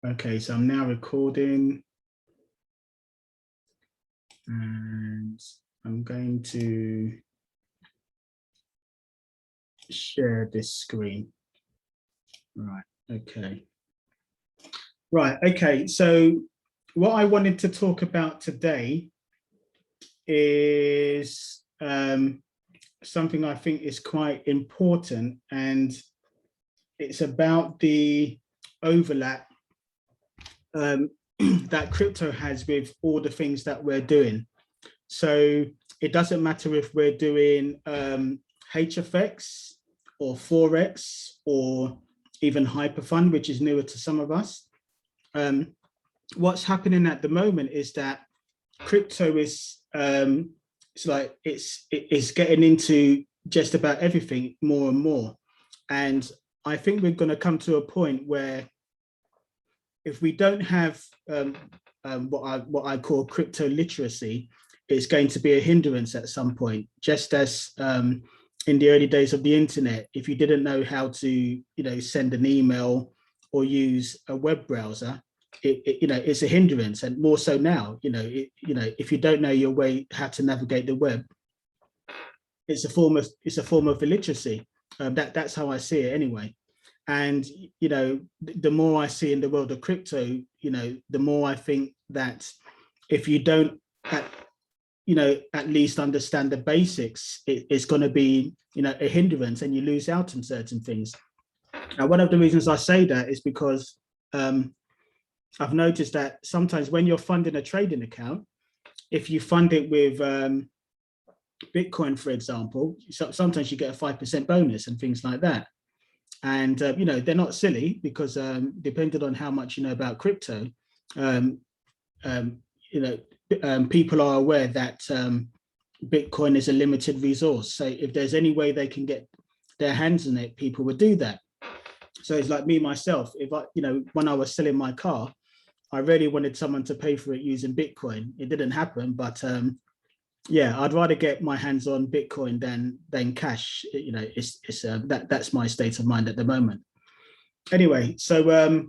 Okay, so I'm now recording and I'm going to share this screen. Right, okay. Right, okay, so what I wanted to talk about today is something I think is quite important, and it's about the overlap that crypto has with all the things that we're doing. So it doesn't matter if we're doing HFX or Forex or even Hyperfund, which is newer to some of us. What's happening at the moment is that crypto is it's getting into just about everything more and more. And I think we're going to come to a point where if we don't have what I call crypto literacy, it's going to be a hindrance at some point. Just as in the early days of the internet, if you didn't know how to, send an email or use a web browser, it's a hindrance, and more so now. If you don't know your way how to navigate the web, it's a form of illiteracy. That's how I see it anyway. And, the more I see in the world of crypto, the more I think that if you don't, at least understand the basics, it's going to be, a hindrance, and you lose out on certain things. Now, one of the reasons I say that is because I've noticed that sometimes when you're funding a trading account, if you fund it with Bitcoin, for example, sometimes you get a 5% bonus and things like that. And, they're not silly, because depending on how much you know about crypto, people are aware that Bitcoin is a limited resource. So if there's any way they can get their hands on it, people would do that. So it's like me, myself, if I, when I was selling my car, I really wanted someone to pay for it using Bitcoin. It didn't happen, but yeah, I'd rather get my hands on Bitcoin than cash. That's my state of mind at the moment. Anyway, so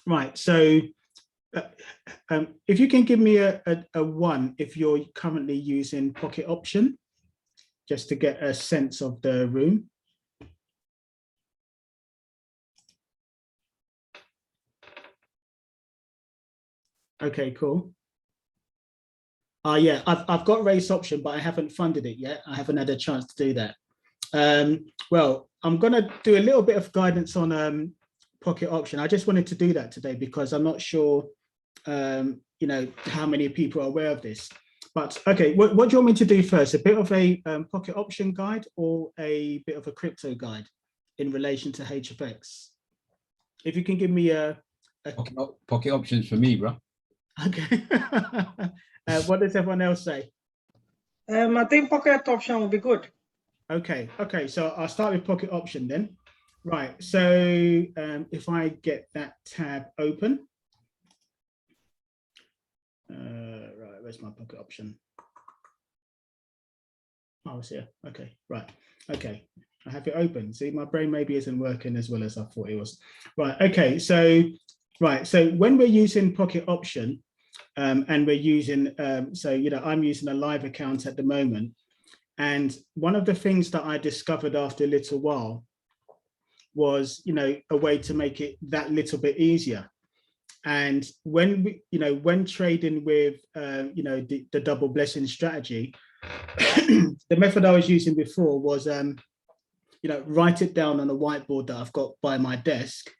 right, so if you can give me a 1 if you're currently using Pocket Option, just to get a sense of the room. Okay, cool. Yeah, I've got race option, but I haven't funded it yet. I haven't had a chance to do that. Well, I'm going to do a little bit of guidance on Pocket Option. I just wanted to do that today because I'm not sure, how many people are aware of this. But okay, what do you want me to do first? A bit of a Pocket Option guide or a bit of a crypto guide in relation to HFX? If you can give me a Pocket Options for me, bro. Okay. What does everyone else say? I think Pocket Option will be good. Okay, so I'll start with Pocket Option then. Right, so if I get that tab open. Right, where's my Pocket Option? Oh, it's here. Okay, right. Okay, I have it open. See, my brain maybe isn't working as well as I thought it was. Right, okay, so when we're using Pocket Option, and we're using, I'm using a live account at the moment. And one of the things that I discovered after a little while was, a way to make it that little bit easier. And when when trading with, the double blessing strategy, the method I was using before was, write it down on a whiteboard that I've got by my desk,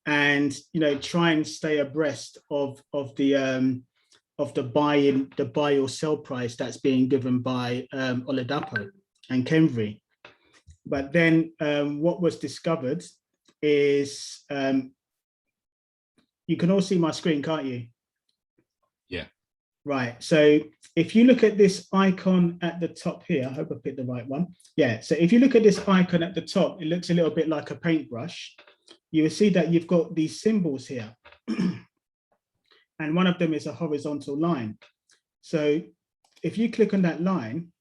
and try and stay abreast of the buy or sell price that's being given by Oladapo and Kenvry. But then what was discovered is, you can all see my screen, can't you? Yeah. Right. So if you look at this icon at the top here, I hope I picked the right one. Yeah. So if you look at this icon at the top, it looks a little bit like a paintbrush. You will see that you've got these symbols here. And one of them is a horizontal line. So if you click on that line,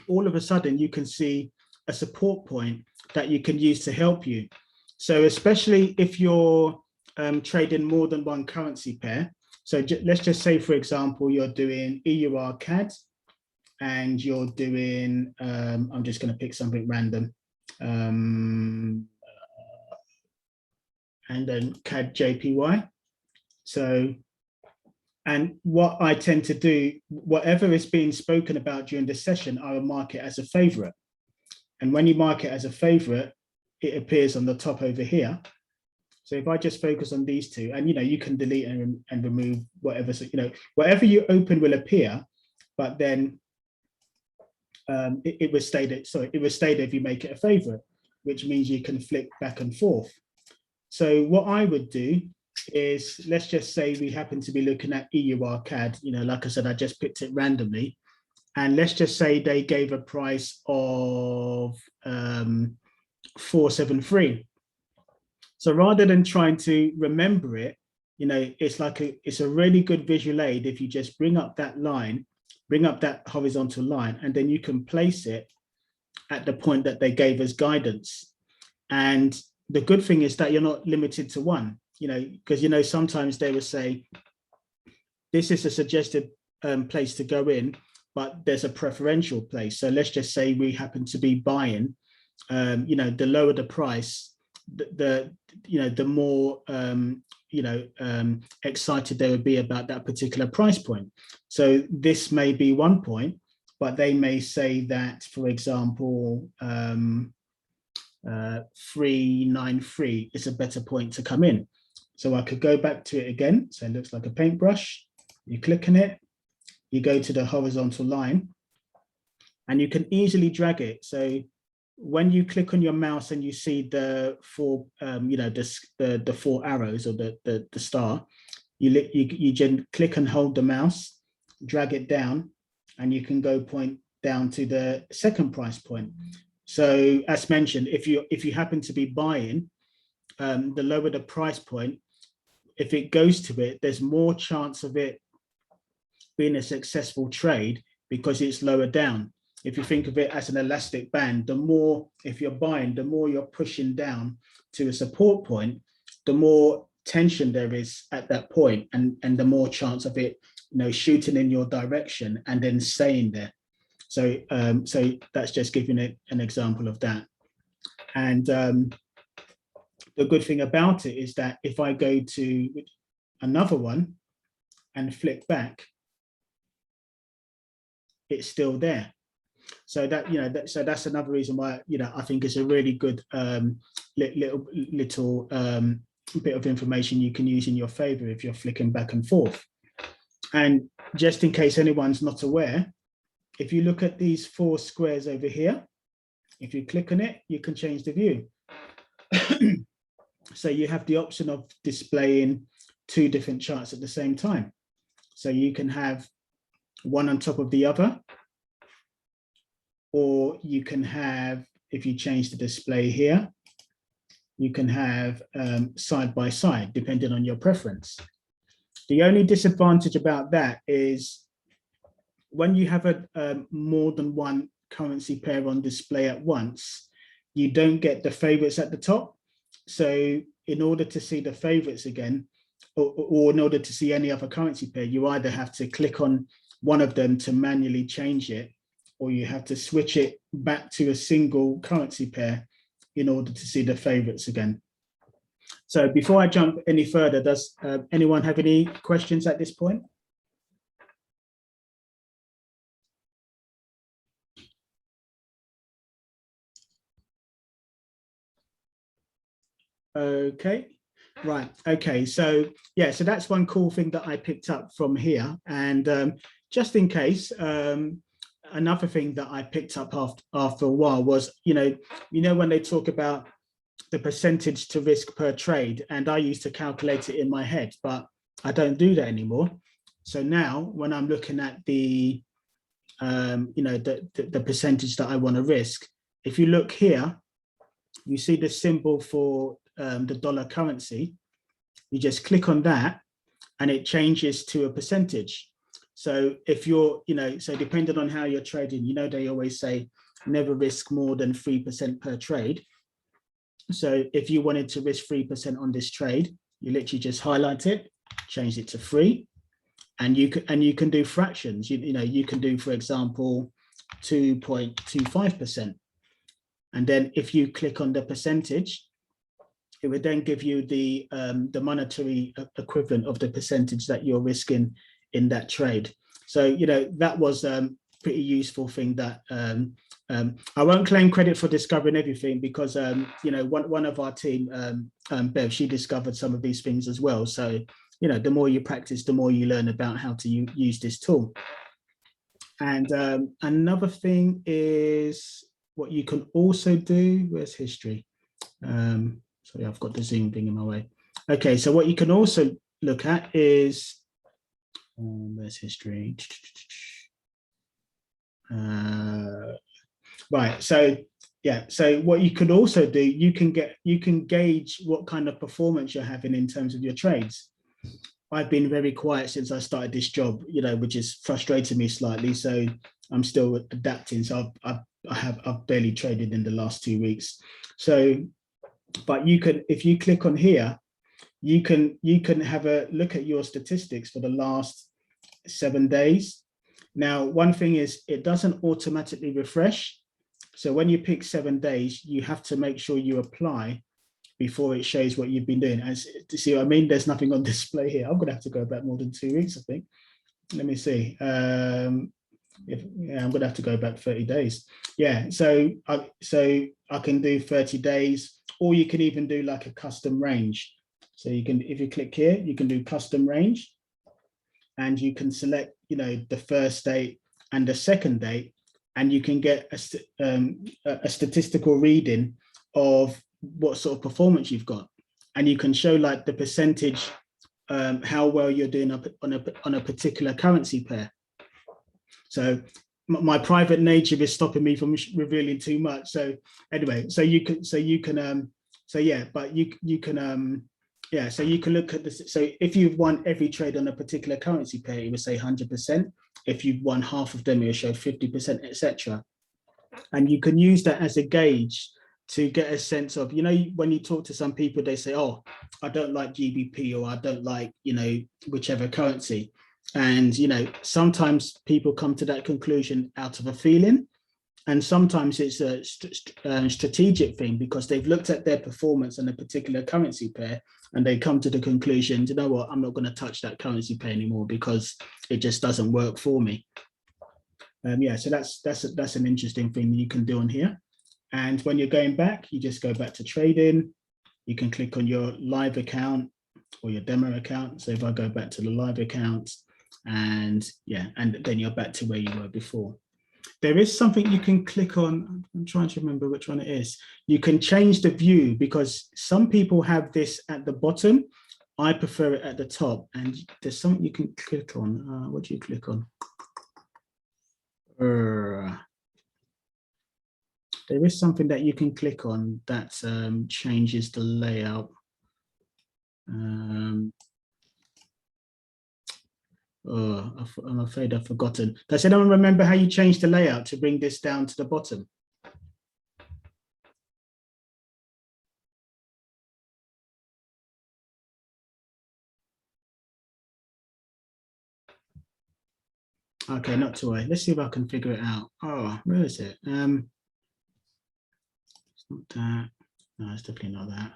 all of a sudden you can see a support point that you can use to help you. So especially if you're trading more than one currency pair, so let's just say, for example, you're doing EUR CAD and you're doing, I'm just going to pick something random, and then CAD JPY. So, and what I tend to do, whatever is being spoken about during the session, I will mark it as a favorite. And when you mark it as a favorite, it appears on the top over here. So if I just focus on these two, and you can delete and remove whatever, so whatever you open will appear, but then it will stay there. So it will stay there if you make it a favorite, which means you can flick back and forth. So what I would do is, let's just say we happen to be looking at EUR CAD, like I said, I just picked it randomly. And let's just say they gave a price of 473. So rather than trying to remember it, it's like it's a really good visual aid if you just bring up that line, bring up that horizontal line, and then you can place it at the point that they gave us guidance. And the good thing is that you're not limited to one, because sometimes they will say, this is a suggested place to go in, but there's a preferential place. So let's just say we happen to be buying, the lower the price, the more excited they would be about that particular price point. So this may be one point, but they may say that, for example, 393 is a better point to come in. So I could go back to it again. So it looks like a paintbrush. You click on it, you go to the horizontal line, and you can easily drag it. So when you click on your mouse and you see the four, the four arrows or the star, you just click and hold the mouse, drag it down, and you can go point down to the second price point. So as mentioned, if you happen to be buying, the lower the price point, if it goes to it, there's more chance of it being a successful trade because it's lower down. If you think of it as an elastic band, the more, if you're buying, the more you're pushing down to a support point, the more tension there is at that point, and the more chance of it, shooting in your direction and then staying there. So, so that's just giving it an example of that. And the good thing about it is that if I go to another one and flick back, it's still there. So that, so that's another reason why, I think it's a really good little bit of information you can use in your favor if you're flicking back and forth. And just in case anyone's not aware, if you look at these four squares over here, if you click on it, you can change the view. So you have the option of displaying two different charts at the same time. So you can have one on top of the other, or you can have, if you change the display here, you can have side by side, depending on your preference. The only disadvantage about that is when you have more than one currency pair on display at once, you don't get the favorites at the top. So in order to see the favorites again, or in order to see any other currency pair, you either have to click on one of them to manually change it, or you have to switch it back to a single currency pair in order to see the favorites again. So before I jump any further, does anyone have any questions at this point? Okay, right. Okay, so yeah, so that's one cool thing that I picked up from here. And just in case, another thing that I picked up after a while was, when they talk about the percentage to risk per trade, and I used to calculate it in my head, but I don't do that anymore. So now when I'm looking at the, the percentage that I want to risk, if you look here, you see the symbol for the dollar currency. You just click on that and it changes to a percentage. So if you're, so depending on how you're trading, they always say never risk more than 3% per trade. So if you wanted to risk 3% on this trade, You literally just highlight it, change it to free, and you can do fractions. You know, you can do, for example, 2.25%. And then if you click on the percentage, it would then give you the monetary equivalent of the percentage that you're risking in that trade. So, you know, that was pretty useful thing that I won't claim credit for discovering everything, because you know, one of our team, Bev, she discovered some of these things as well. So, you know, the more you practice, the more you learn about how to use this tool. And another thing is what you can also do. Where's history? Sorry, I've got the Zoom thing in my way. Okay, so what you can also look at is where's history? Right, so yeah, so what you can also do, you can gauge what kind of performance you're having in terms of your trades. I've been very quiet since I started this job, you know, which is frustrating me slightly. So I'm still adapting. So I've barely traded in the last 2 weeks. So, but you can, if you click on here, you can have a look at your statistics for the last 7 days. Now, one thing is it doesn't automatically refresh. So when you pick 7 days, you have to make sure you apply before it shows what you've been doing. As to see what I mean, there's nothing on display here. I'm gonna have to go back more than 2 weeks, I think. Let me see. I'm gonna have to go back 30 days. Yeah, so I can do 30 days, or you can even do like a custom range. So you can, if you click here, you can do custom range, and you can select, you know, the first date and the second date, and you can get a statistical reading of what sort of performance you've got, and you can show like the percentage, how well you're doing on a particular currency pair. So my private nature is stopping me from revealing too much. So anyway, so you can look at this. So if you've won every trade on a particular currency pair, it would say 100%. If you've won half of them, it will show 50%, etc. And you can use that as a gauge to get a sense of, you know, when you talk to some people, they say, oh, I don't like GBP, or I don't like, you know, whichever currency. And, you know, sometimes people come to that conclusion out of a feeling. And sometimes it's a strategic thing, because they've looked at their performance on a particular currency pair and they come to the conclusion, you know what, I'm not going to touch that currency pair anymore because it just doesn't work for me. Yeah, so that's an interesting thing you can do on here. And when you're going back, you just go back to trading. You can click on your live account or your demo account. So if I go back to the live account, and yeah, and then you're back to where you were before. There is something you can click on. I'm trying to remember which one it is. You can change the view, because some people have this at the bottom. I prefer it at the top, and there's something you can click on. What do you click on? There is something that you can click on that changes the layout. I'm afraid I've forgotten. Does anyone remember how you changed the layout to bring this down to the bottom? Okay, not to worry. Let's see if I can figure it out. Oh, where is it? It's not that. No, it's definitely not that.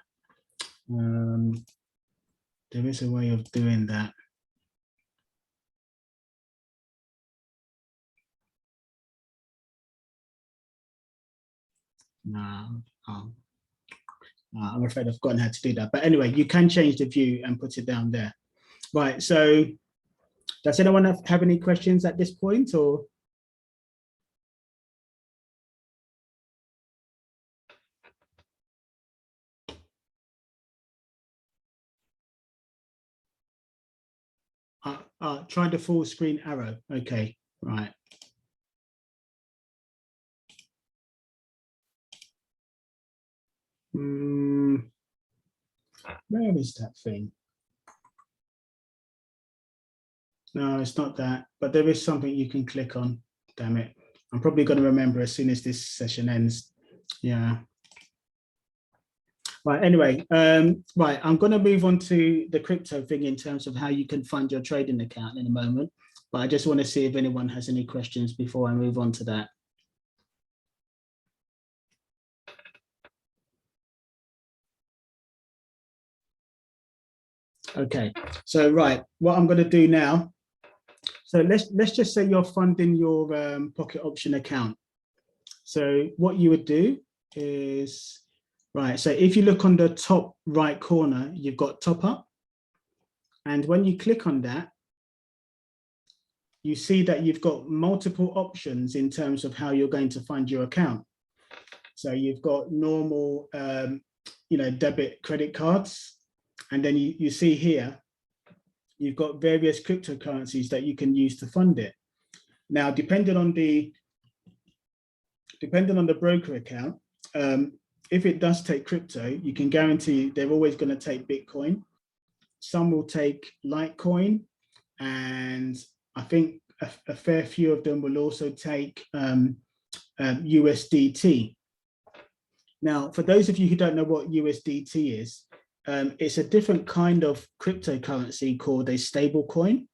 There is a way of doing that. No, oh. I'm afraid I've forgotten how to do that. But anyway, you can change the view and put it down there. Right, so does anyone have any questions at this point, or? Try the full screen arrow. Okay, right. Where is that thing? No, it's not that, but there is something you can click on. Damn it. I'm probably going to remember as soon as this session ends. Yeah. Right, anyway, right, I'm going to move on to the crypto thing in terms of how you can fund your trading account in a moment. But I just want to see if anyone has any questions before I move on to that. Okay, so right, what I'm going to do now, so let's just say you're funding your pocket option account. So what you would do is, right, so if you look on the top right corner, you've got top up. And when you click on that, you see that you've got multiple options in terms of how you're going to fund your account. So you've got normal, debit credit cards. And then you see here, you've got various cryptocurrencies that you can use to fund it. Now, depending on the broker account, if it does take crypto, you can guarantee they're always going to take Bitcoin. Some will take Litecoin, and I think a fair few of them will also take USDT. Now, for those of you who don't know what USDT is, it's a different kind of cryptocurrency called a stable coin.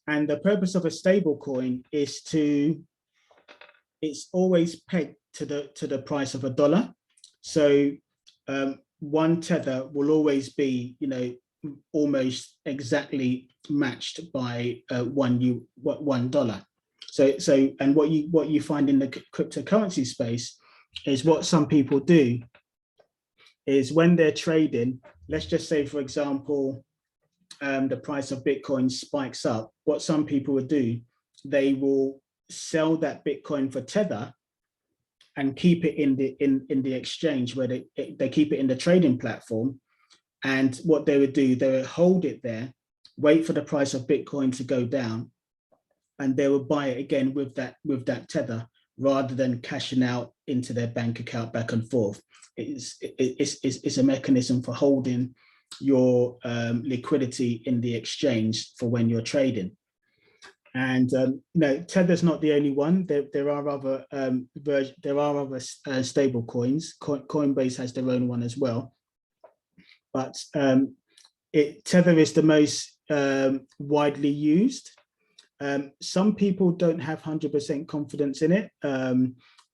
And the purpose of a stable coin is it's always pegged to the price of $1. So one tether will always be, almost exactly matched by $1. So and what you find in the cryptocurrency space is what some people do is when they're trading, let's just say, for example, the price of Bitcoin spikes up. What some people would do, they will sell that Bitcoin for tether and keep it in the exchange where they keep it in the trading platform. And what they would do, they would hold it there, wait for the price of Bitcoin to go down, and they would buy it again with that tether, rather than cashing out into their bank account back and forth. It's a mechanism for holding your liquidity in the exchange for when you're trading. And Tether's not the only one. There are other stable coins. Coinbase has their own one as well. But Tether is the most widely used. Some people don't have 100% confidence in it,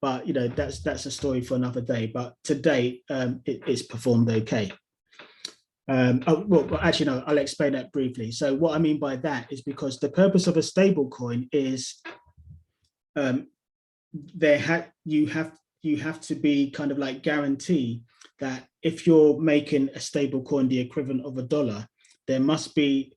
but that's a story for another day. But to date, it's performed okay. Actually, no, I'll explain that briefly. So what I mean by that is because the purpose of a stable coin is you have to be kind of like guarantee that if you're making a stable coin the equivalent of $1, there must be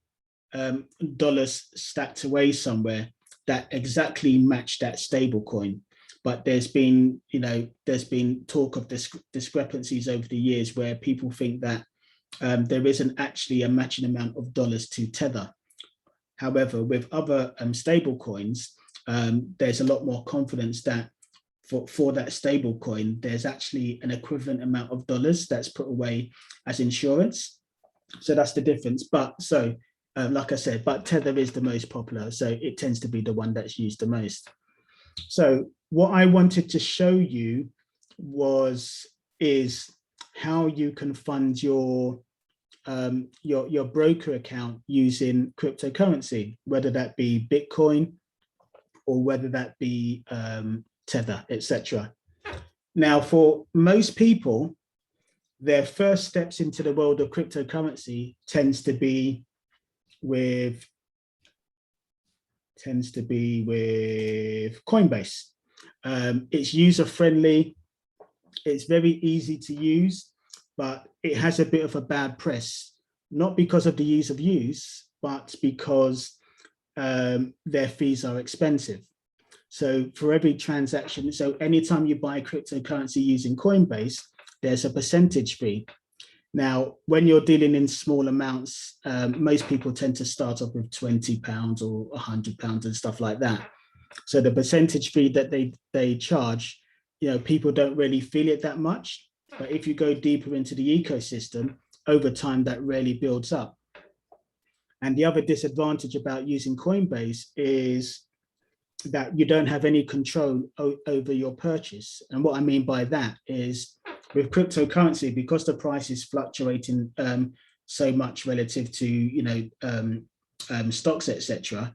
dollars stacked away somewhere that exactly match that stable coin. But there's been talk of discrepancies over the years where people think that there isn't actually a matching amount of dollars to Tether. However, with other stable coins, there's a lot more confidence that for that stable coin, there's actually an equivalent amount of dollars that's put away as insurance. So that's the difference. But like I said, but Tether is the most popular, so it tends to be the one that's used the most. So what I wanted to show you is how you can fund your broker account using cryptocurrency, whether that be Bitcoin or whether that be Tether, etc. Now, for most people, their first steps into the world of cryptocurrency tends to be with Coinbase. It's user-friendly, it's very easy to use, but it has a bit of a bad press, not because of the ease of use, but because their fees are expensive. So for every transaction, so anytime you buy cryptocurrency using Coinbase, there's a percentage fee. Now, when you're dealing in small amounts, most people tend to start off with £20 or £100 and stuff like that. So the percentage fee that they charge, people don't really feel it that much. But if you go deeper into the ecosystem, over time, that really builds up. And the other disadvantage about using Coinbase is that you don't have any control over your purchase. And what I mean by that is with cryptocurrency, because the price is fluctuating so much relative to, you know, stocks, etc.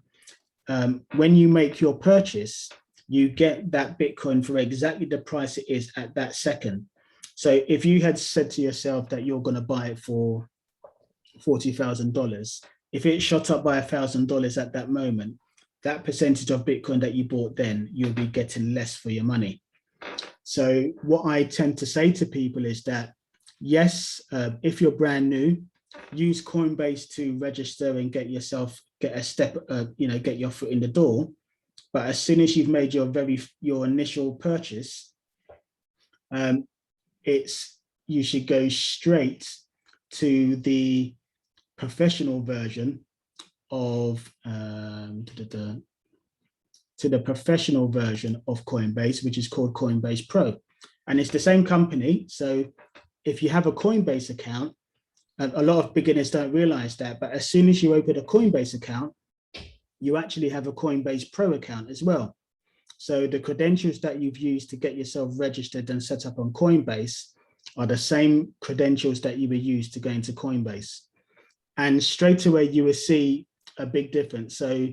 When you make your purchase, you get that Bitcoin for exactly the price it is at that second. So if you had said to yourself that you're going to buy it for $40,000, if it shot up by $1,000 at that moment, that percentage of Bitcoin that you bought then, you'll be getting less for your money. So what I tend to say to people is that, yes, if you're brand new, use Coinbase to register and get a step, you know, get your foot in the door. But as soon as you've made your initial purchase, you should go straight to the professional version of Coinbase, which is called Coinbase Pro, and it's the same company. So if you have a Coinbase account, a lot of beginners don't realize that, but as soon as you open a Coinbase account, you actually have a Coinbase Pro account as well. So the credentials that you've used to get yourself registered and set up on Coinbase are the same credentials that you would use to go into Coinbase. And straight away, you will see a big difference. So,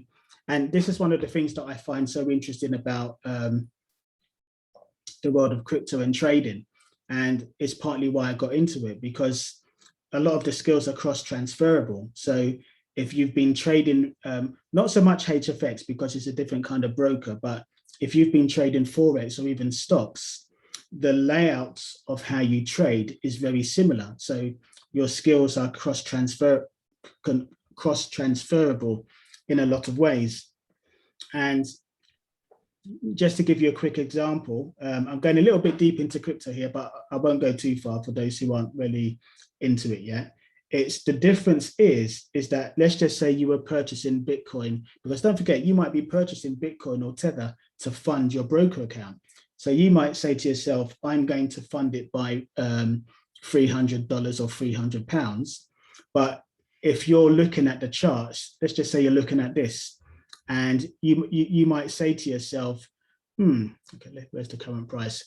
and this is one of the things that I find so interesting about the world of crypto and trading. And it's partly why I got into it, because a lot of the skills are cross-transferable. So if you've been trading, not so much HFX because it's a different kind of broker, but if you've been trading Forex or even stocks, the layout of how you trade is very similar. So your skills are cross-transferable in a lot of ways. And just to give you a quick example, I'm going a little bit deep into crypto here, but I won't go too far for those who aren't really into it yet. It's the difference is that, let's just say you were purchasing Bitcoin, because don't forget, you might be purchasing Bitcoin or Tether to fund your broker account. So you might say to yourself, I'm going to fund it by $300 or £300. But if you're looking at the charts, let's just say you're looking at this, and you might say to yourself, okay, where's the current price?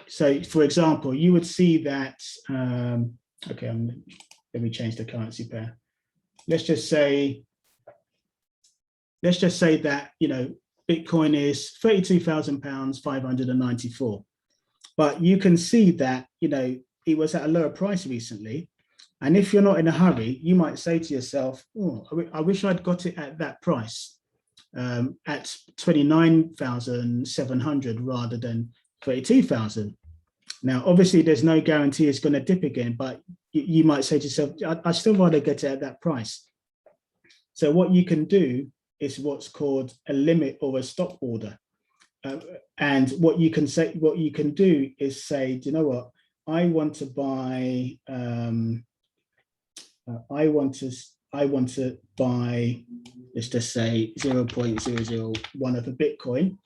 So for example, you would see that, okay, let me change the currency pair. Let's just say that, you know, Bitcoin is £32,000, 594. But you can see that, you know, it was at a lower price recently. And if you're not in a hurry, you might say to yourself, oh, I wish I'd got it at that price, at 29,700 rather than 32,000. Now, obviously, there's no guarantee it's going to dip again, but you might say to yourself, I still rather get it at that price. So what you can do is what's called a limit or a stop order. And what you can do is say, do you know what? I want to buy, let's just say 0.001 of a Bitcoin,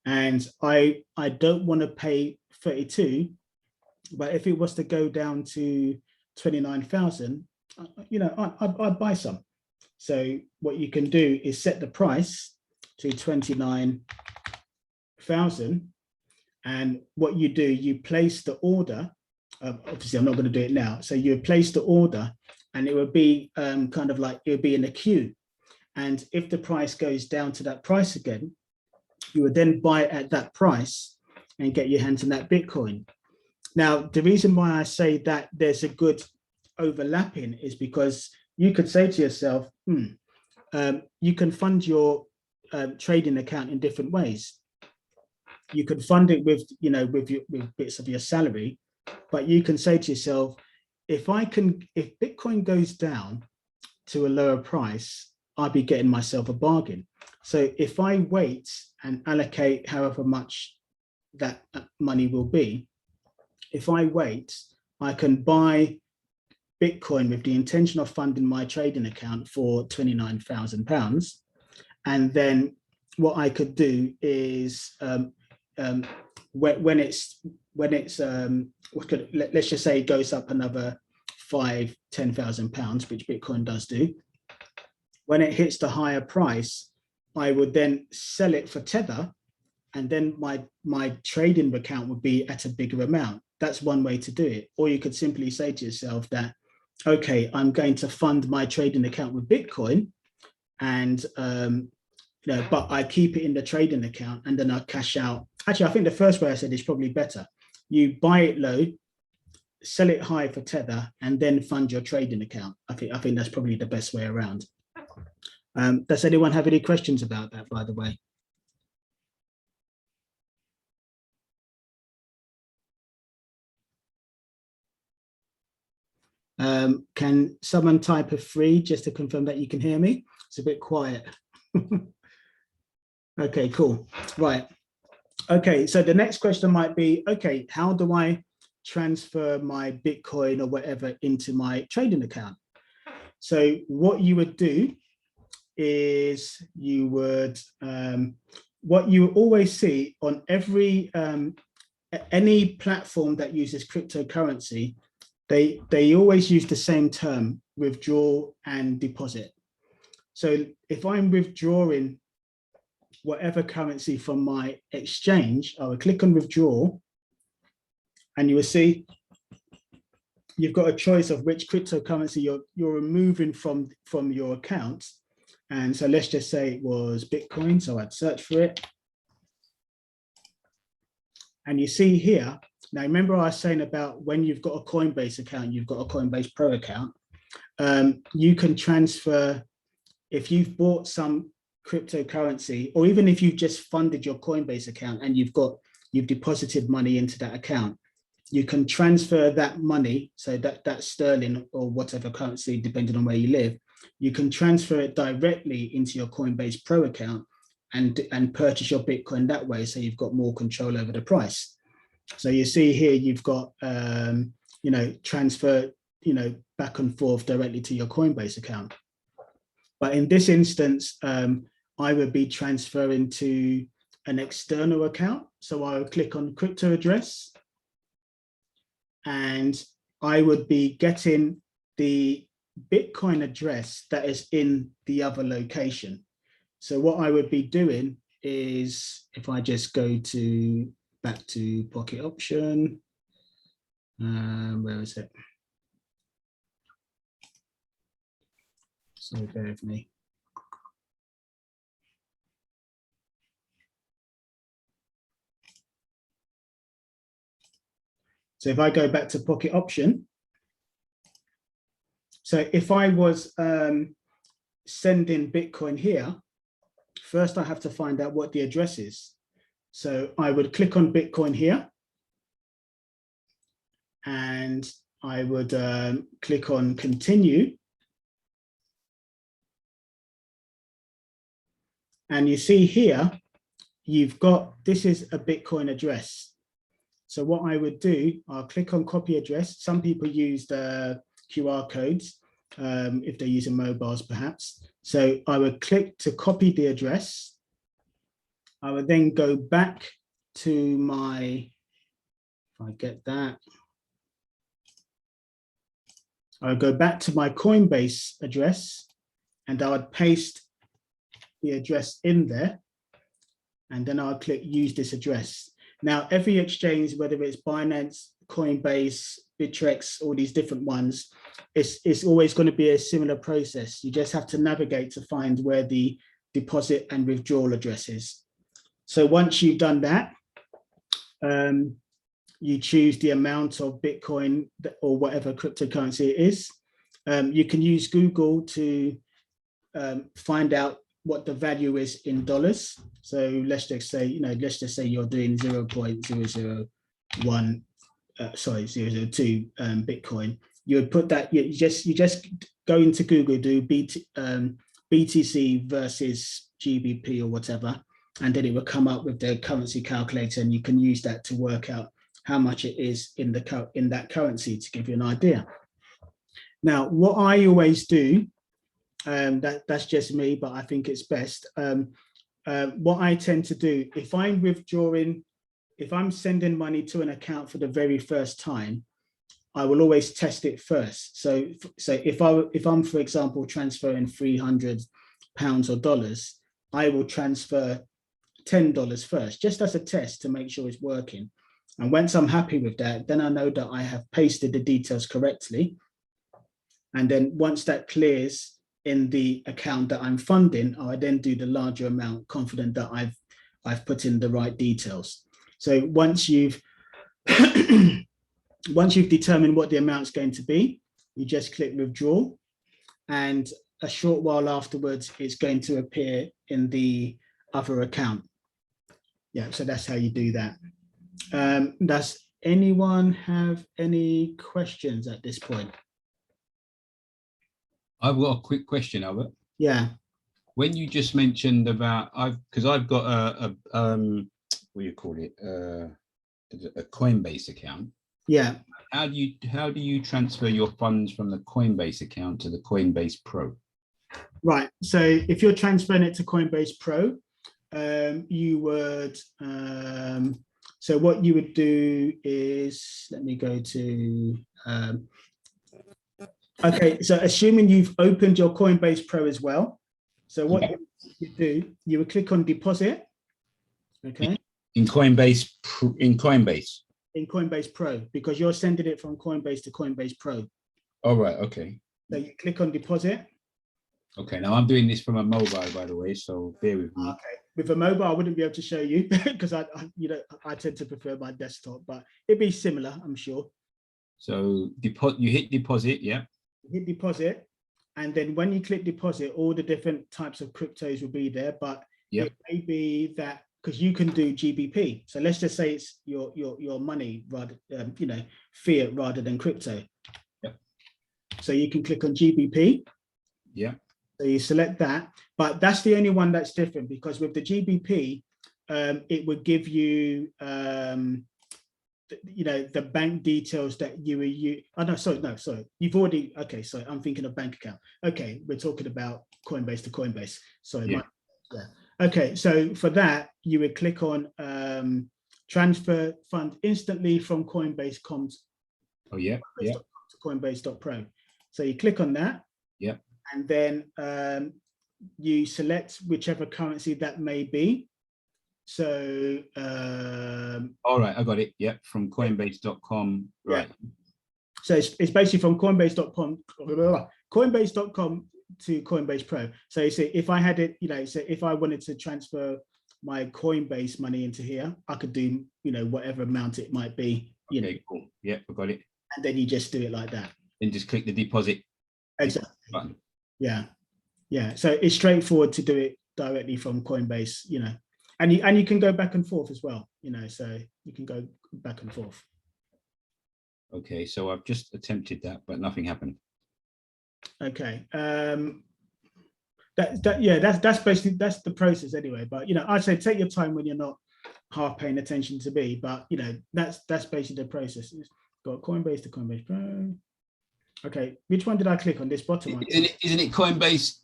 and I don't want to pay 32, but if it was to go down to 29,000, you know, I'd buy some. So what you can do is set the price to 29,000, and what you do, you place the order. Obviously, I'm not going to do it now. So you place the order, and it would be kind of like it would be in a queue. And if the price goes down to that price again, you would then buy it at that price and get your hands on that Bitcoin. Now, the reason why I say that there's a good overlapping is because you could say to yourself, you can fund your trading account in different ways. You could fund it with, you know, with bits of your salary, but you can say to yourself, if Bitcoin goes down to a lower price, I'll be getting myself a bargain. So if I wait and allocate however much that money will be, if I wait, I can buy Bitcoin with the intention of funding my trading account for £29,000. And then what I could do is let's just say it goes up another £10,000, which Bitcoin does do. When it hits the higher price, I would then sell it for Tether, and then my trading account would be at a bigger amount. that's one way to do it. Or you could simply say to yourself that, okay, I'm going to fund my trading account with Bitcoin, and but I keep it in the trading account and then I cash out. Actually, I think the first way I said is probably better. You buy it low, sell it high for Tether, and then fund your trading account. I think that's probably the best way around. Does anyone have any questions about that, by the way? Can someone type a 3 just to confirm that you can hear me? It's a bit quiet. Okay, cool. Right. Okay, so the next question might be, okay, how do I transfer my Bitcoin or whatever into my trading account? So what you would do is you would, what you always see on every, any platform that uses cryptocurrency, they always use the same term, withdraw and deposit. So if I'm withdrawing whatever currency from my exchange, I will click on withdraw, and you will see you've got a choice of which cryptocurrency you're removing from your account. And so let's just say it was Bitcoin. So I'd search for it. And you see here, now remember I was saying about when you've got a Coinbase account, you've got a Coinbase Pro account, you can transfer, if you've bought some cryptocurrency, or even if you've just funded your Coinbase account and you've deposited money into that account, you can transfer that money, so that's sterling or whatever currency, depending on where you live, you can transfer it directly into your Coinbase Pro account and purchase your Bitcoin that way, so you've got more control over the price. So you see here, you've got, transfer, back and forth directly to your Coinbase account. But in this instance, I would be transferring to an external account. So I would click on crypto address, and I would be getting the Bitcoin address that is in the other location. So what I would be doing is, if I just go back to Pocket Option, where is it? So bear with me. So if I go back to Pocket Option, so if I was sending Bitcoin here, first I have to find out what the address is. So I would click on Bitcoin here, and I would click on Continue. And you see here, you've got, this is a Bitcoin address. So what I would do, I'll click on copy address. Some people use the QR codes if they're using mobiles perhaps. So I would click to copy the address. I would then go back to my, if I get that, I would go back to my Coinbase address, and I would paste the address in there, and then I'll click use this address. Now, every exchange, whether it's Binance, Coinbase, Bittrex, all these different ones, it's always going to be a similar process. You just have to navigate to find where the deposit and withdrawal address is. So once you've done that, you choose the amount of Bitcoin or whatever cryptocurrency it is. You can use Google to find out what the value is in dollars. So let's just say, you're doing 0.002 Bitcoin. You would put that, you just go into Google, do BTC versus GBP or whatever, and then it will come up with the currency calculator, and you can use that to work out how much it is in that currency, to give you an idea. Now, what I always do, that's just me, but I think it's best. What I tend to do, if I'm sending money to an account for the very first time, I will always test it first. So if I'm, for example, transferring £300 or dollars, I will transfer $10 first, just as a test to make sure it's working. And once I'm happy with that, then I know that I have pasted the details correctly. And then once that clears in the account that I'm funding, I then do the larger amount, confident that I've put in the right details. So once you've once you've determined what the amount's going to be, you just click withdraw, and a short while afterwards, it's going to appear in the other account. Yeah, so that's how you do that. Does anyone have any questions at this point? I've got a quick question, Albert. Yeah. When you just mentioned about, because I've got a what do you call it, a Coinbase account. Yeah. How do you transfer your funds from the Coinbase account to the Coinbase Pro? Right. So if you're transferring it to Coinbase Pro, you would. So what you would do is, let me go to. Okay. So assuming you've opened your Coinbase Pro as well, so what you do, you would click on deposit. Okay. In Coinbase. In Coinbase Pro, because you're sending it from Coinbase to Coinbase Pro. All right. Okay. So you click on deposit. Okay. Now I'm doing this from a mobile, by the way, so bear with me. Okay. With a mobile, I wouldn't be able to show you because I tend to prefer my desktop, but it'd be similar, I'm sure. So you hit deposit, yeah. You hit deposit, and then when you click deposit, all the different types of cryptos will be there, but it may be that because you can do GBP. So let's just say it's your money rather, fiat rather than crypto. Yep. So you can click on GBP. Yeah. So you select that, but that's the only one that's different, because with the GBP, it would give you, the bank details that you were sorry. You've already, okay, so I'm thinking of bank account. Okay, we're talking about Coinbase to Coinbase. Sorry. Yeah. Okay, so for that, you would click on transfer fund instantly from Coinbase.com. Oh, yeah. Yeah. To Coinbase.pro. So you click on that. Yeah. And then you select whichever currency that may be. So all right, I got it. Yeah, from Coinbase.com. Right. Yeah. So it's basically from Coinbase.com to Coinbase Pro. So you see, if I had it, so if I wanted to transfer my Coinbase money into here, I could do, whatever amount it might be. Okay, cool. Yeah, I got it. And then you just do it like that. Then just click the deposit. Exactly. Button. Yeah. Yeah. So it's straightforward to do it directly from Coinbase, and you can go back and forth as well, so you can go back and forth. Okay, so I've just attempted that, but nothing happened. Okay. That's basically, that's the process anyway. But I'd say take your time when you're not half paying attention to me. But that's basically the process. It's got Coinbase to Coinbase Pro. Okay, which one did I click on? This bottom one. Isn't it Coinbase?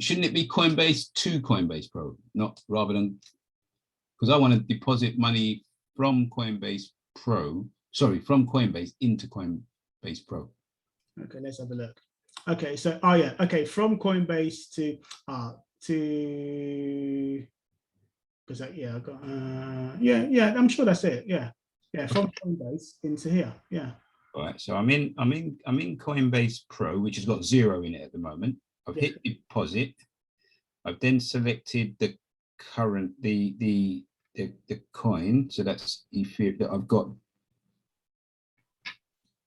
Shouldn't it be Coinbase to Coinbase Pro, not rather than? Because I want to deposit money from Coinbase Pro. Sorry, from Coinbase into Coinbase Pro. Okay, let's have a look. Okay, so okay, from Coinbase to because I got I'm sure that's it. Yeah, from Coinbase into here. Yeah. All right, so I'm in Coinbase Pro, which has got 0 in it at the moment. I've hit deposit. I've then selected the current the coin, so that's Ethereum that I've got.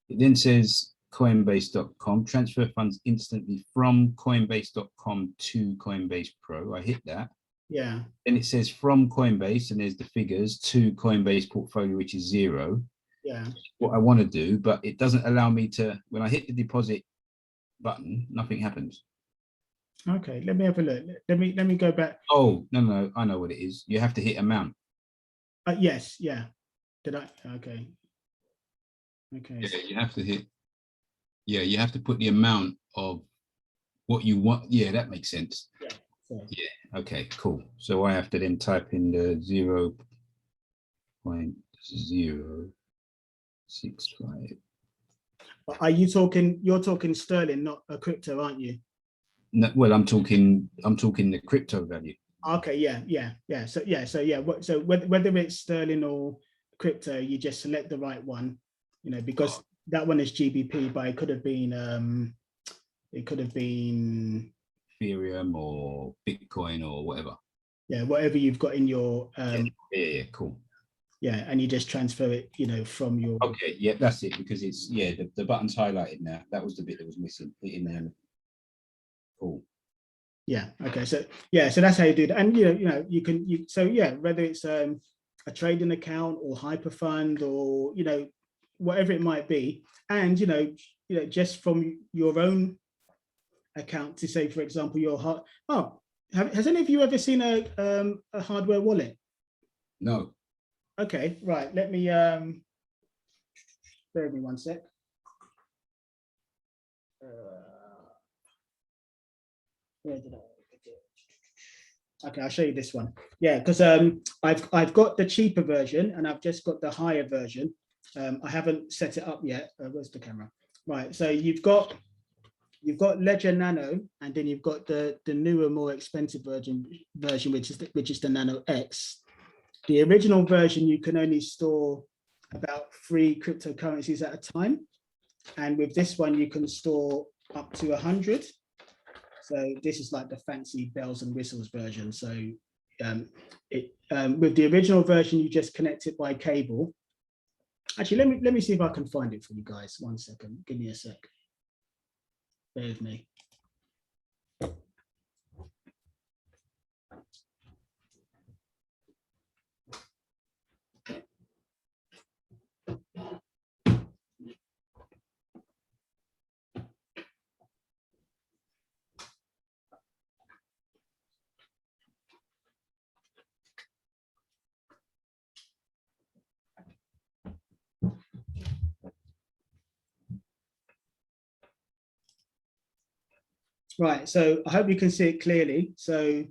It then says Coinbase.com, transfer funds instantly from Coinbase.com to Coinbase Pro. I hit that. Yeah. Then it says from Coinbase, and there's the figures to Coinbase portfolio, which is 0. Yeah. What I want to do, but it doesn't allow me to. When I hit the deposit button, nothing happens. Okay, let me have a look. Let me go back. Oh, no, I know what it is. You have to hit amount. Yes, yeah. Did I? Okay. Okay. Yeah, you have to hit. Yeah, you have to put the amount of what you want. Yeah, that makes sense. Yeah. So. Yeah. Okay, cool. So I have to then type in the 0.065. You're talking sterling, not a crypto, aren't you? No, well, I'm talking the crypto value. Okay, yeah. So whether it's sterling or crypto, you just select the right one, you know, because that one is GBP, but it could have been Ethereum or Bitcoin or whatever. Yeah, whatever you've got in your yeah, cool. Yeah, and you just transfer it, you know, from your. Okay, yeah, that's it, because it's the button's highlighted now. That was the bit that was missing in there. Cool. Yeah. Okay. So yeah, so that's how you do that, and you can so yeah, whether it's a trading account or hyperfund or whatever it might be, and just from your own account to say, for example, has any of you ever seen a hardware wallet? No. Okay, right. Let me bear with me one sec. Where did I get it? Okay, I'll show you this one. Yeah, because I've got the cheaper version and I've just got the higher version. I haven't set it up yet. Where's the camera? Right. So you've got Ledger Nano, and then you've got the newer, more expensive version, which is the Nano X. The original version, you can only store about 3 cryptocurrencies at a time. And with this one, you can store up to 100. So this is like the fancy bells and whistles version. So with the original version, you just connect it by cable. Actually, let me see if I can find it for you guys. 1 second. Give me a sec. Bear with me. Right, so I hope you can see it clearly. So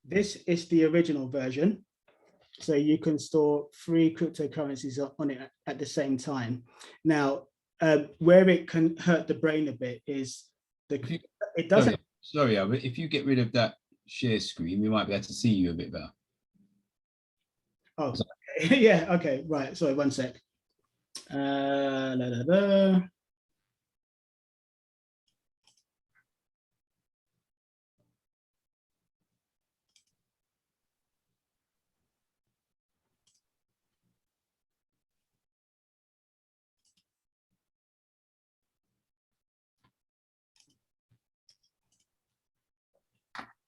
this is the original version. So you can store 3 cryptocurrencies on it at the same time. Now, where it can hurt the brain a bit is it doesn't. Sorry, Albert, if you get rid of that share screen, we might be able to see you a bit better. Oh, okay. Yeah, okay, right. Sorry, 1 sec.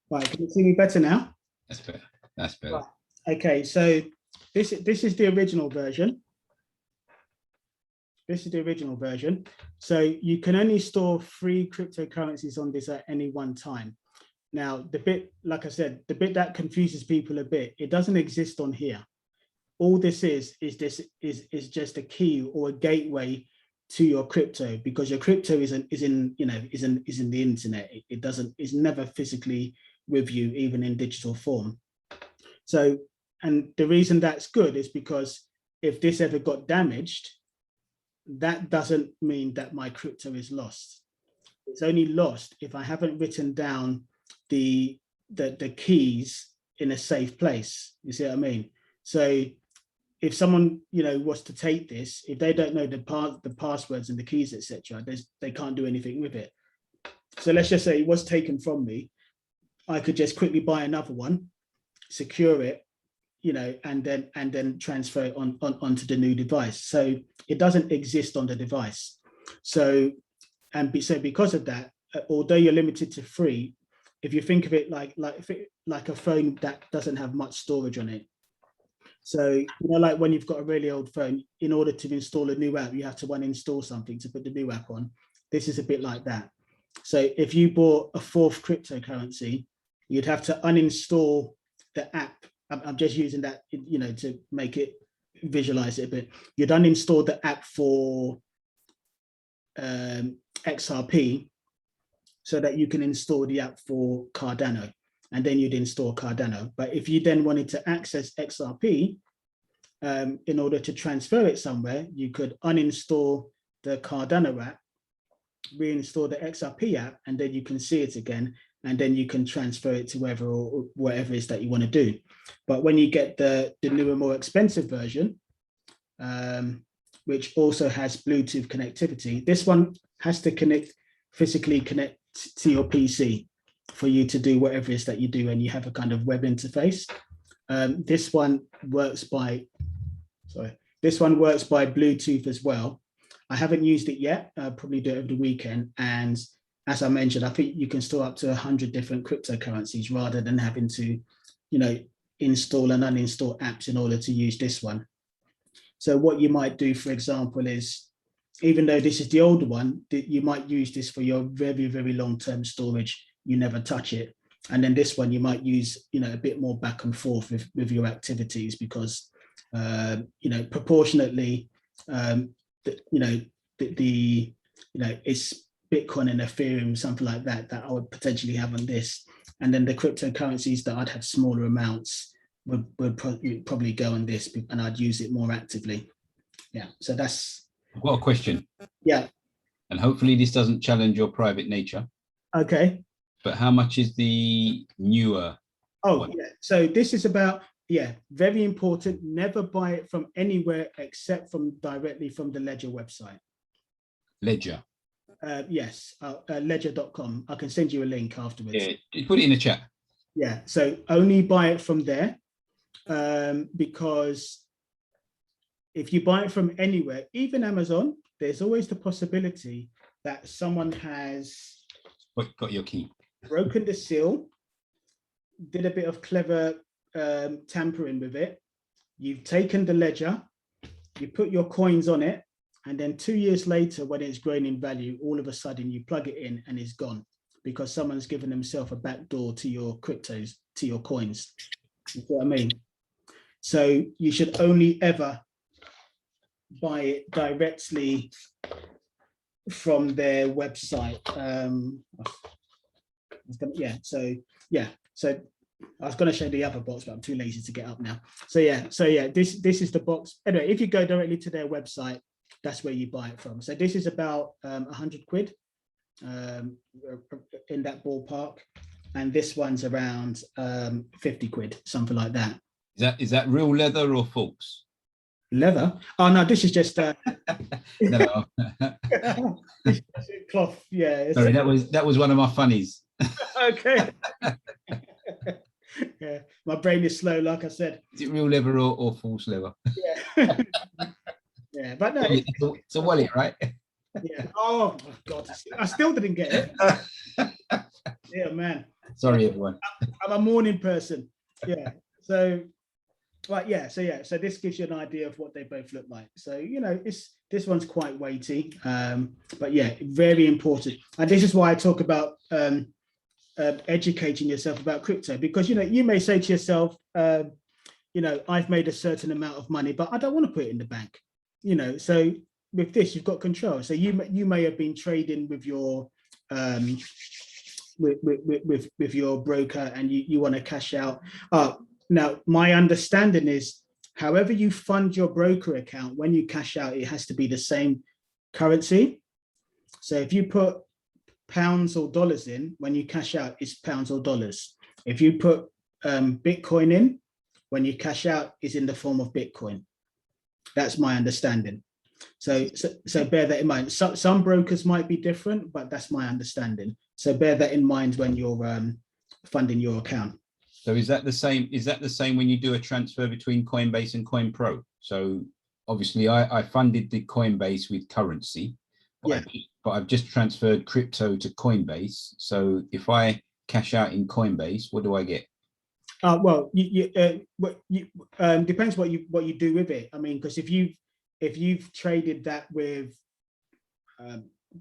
Right, can you see me better now? That's better. That's better. Right. Okay, so this is the original version. This is the original version. So you can only store 3 cryptocurrencies on this at any one time. Now, the bit, like I said, the bit that confuses people a bit, it doesn't exist on here. All this is just a key or a gateway to your crypto, because your crypto is in the internet. It's never physically with you, even in digital form. So, and the reason that's good is because if this ever got damaged, that doesn't mean that my crypto is lost. It's only lost if I haven't written down the keys in a safe place. You see what I mean? So if someone was to take this, if they don't know the passwords and the keys, etc., they can't do anything with it. So let's just say it was taken from me. I could just quickly buy another one, secure it, and then transfer it onto the new device. So it doesn't exist on the device. So because of that, although you're limited to 3, if you think of it like a phone that doesn't have much storage on it. So like when you've got a really old phone, in order to install a new app, you have to uninstall something to put the new app on. This is a bit like that. So if you bought a 4th cryptocurrency, you'd have to uninstall the app. I'm just using that, to make it visualize it a bit. You'd uninstall the app for XRP so that you can install the app for Cardano, and then you'd install Cardano. But if you then wanted to access XRP, in order to transfer it somewhere, you could uninstall the Cardano app, reinstall the XRP app, and then you can see it again, and then you can transfer it to whatever it is that you want to do. But when you get the newer, more expensive version, which also has Bluetooth connectivity. This one has to physically connect to your PC for you to do whatever it is that you do, and you have a kind of web interface. This one works by Bluetooth as well. I haven't used it yet. I'll probably do it over the weekend. And as I mentioned, I think you can store up to 100 different cryptocurrencies rather than having to, install and uninstall apps in order to use this one. So what you might do, for example, is, even though this is the older one, you might use this for your very, very long-term storage. You never touch it. And then this one, you might use, a bit more back and forth with your activities, because, proportionately, it's Bitcoin and Ethereum, something like that I would potentially have on this. And then the cryptocurrencies that I'd have smaller amounts would probably go on this, and I'd use it more actively. Yeah, so that's... I've got a question. Yeah. And hopefully this doesn't challenge your private nature. Okay. But how much is the newer one? Yeah, so this is about, very important. Never buy it from anywhere except directly from the Ledger website. Ledger? Yes, ledger.com. I can send you a link afterwards. Yeah, put it in the chat. Yeah, so only buy it from there, because if you buy it from anywhere, even Amazon, there's always the possibility that someone has got your key, broken the seal, did a bit of clever tampering with it. You've taken the ledger, you put your coins on it, and then 2 years later, when it's grown in value, all of a sudden you plug it in and it's gone, because someone's given themselves a backdoor to your cryptos, to your coins. You know what I mean? So you should only ever buy it directly from their website. So I was going to show the other box, but I'm too lazy to get up now. So this is the box. Anyway, if you go directly to their website, that's where you buy it from. So this is about 100 quid, in that ballpark, and this one's around 50 quid, something like that. Is that real leather or false? Leather? Oh no, this is just No. cloth. Yeah. Sorry, that was one of my funnies. Okay. Yeah, my brain is slow, like I said. Is it real leather or false leather? Yeah. Yeah, but no, it's a wallet, right? Yeah. Oh my God, I still didn't get it. Yeah, man. Sorry, everyone. I'm a morning person. Yeah. So, right. Yeah. So this gives you an idea of what they both look like. So this one's quite weighty, but yeah, very important. And this is why I talk about educating yourself about crypto, because you may say to yourself, I've made a certain amount of money, but I don't want to put it in the bank. So with this, you've got control. So you may have been trading with your with your broker, and you want to cash out. Now, my understanding is, however you fund your broker account, when you cash out, it has to be the same currency. So if you put pounds or dollars in, when you cash out, it's pounds or dollars. If you put Bitcoin in, when you cash out, it's in the form of Bitcoin. That's my understanding. So bear that in mind. Some brokers might be different, but that's my understanding. So bear that in mind when you're funding your account. So is that the same? Is that the same when you do a transfer between Coinbase and Coin Pro? So obviously, I funded the Coinbase with currency, but I've just transferred crypto to Coinbase. So if I cash out in Coinbase, what do I get? Well, depends what you do with it. I mean, because if you've traded that with